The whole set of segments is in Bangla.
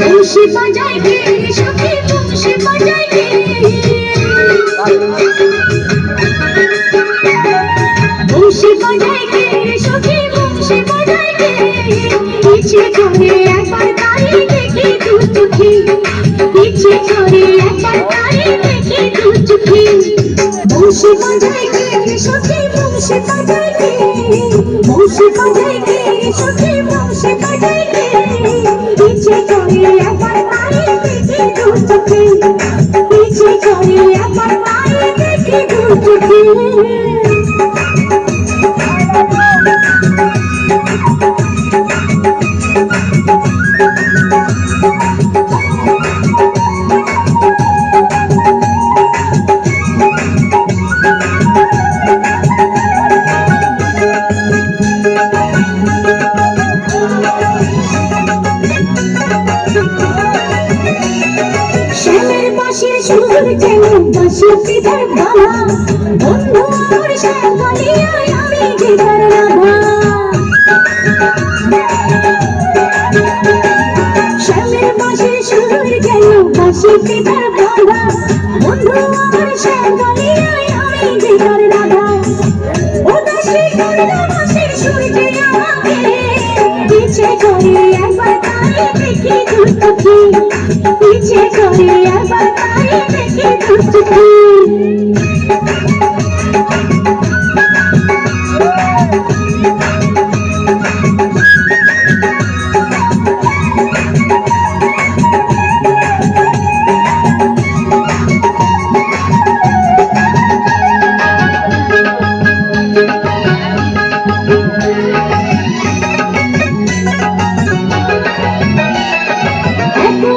বংশী বাজায় গে সখী বংশী বাজায় গে বংশী বাজায় গে সখী বংশী বাজায় গে ইচ্ছে করে একবার তারে দেখি দু চোখে ইচ্ছে করে একবার তারে দেখি দু চোখে বংশী বাজায় গে সখী বংশী বাজায় গে বংশী বাজায় গে সখী বংশী বাজায় গে ইচ্ছে করে একবার তারে দেখি দু চোখে ইচ্ছে করে একবার তারে দেখি দু চোখে সুর যেন বাঁশি পিতার বালা বন্ধু আমার শ্যামলিয়ায় আমি গীতার রাধা শ্যামের বাঁশি সুর যেন বাঁশি পিতার বালা বন্ধু আমার শ্যামলিয়ায় আমি গীতার রাধা উদাসী করলা বাঁশির সুর যে আমাকে ইচ্ছে করে একবার তারে দেখি দু চোখে ইচ্ছে করে একবার তারে দেখি দু চোখে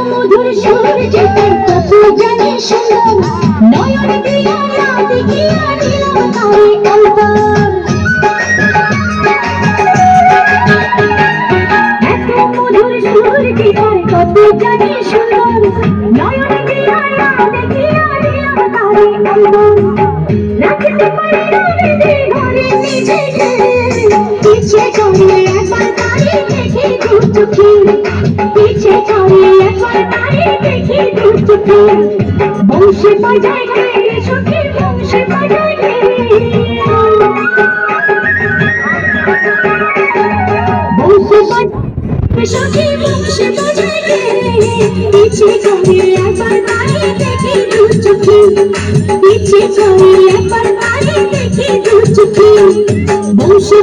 মধুর সুর যেতে কত জানি সুন্দর নয়ন দিয়া না দেখিয়া নিলাম তারে অন্তর এত মধুর সুর যেতে কত জানি সুন্দর নয়ন দিয়া না দেখিয়া নিলাম তারে অন্তর রাখতে পারি না হৃদয় ঘরে নিজেকে ইচ্ছে করে একবার তারে দেখি দু চোখে ইচ্ছে করে একবার তারে দেখি দু চোখে বংশী বাজায় গে সখী বংশী বাজায় গে বংশী বাজায় সখী বংশী বাজায় গে ইচ্ছে করে একবার তারে দেখি দু চোখে ইচ্ছে করে একবার তারে দেখি দু চোখে বংশী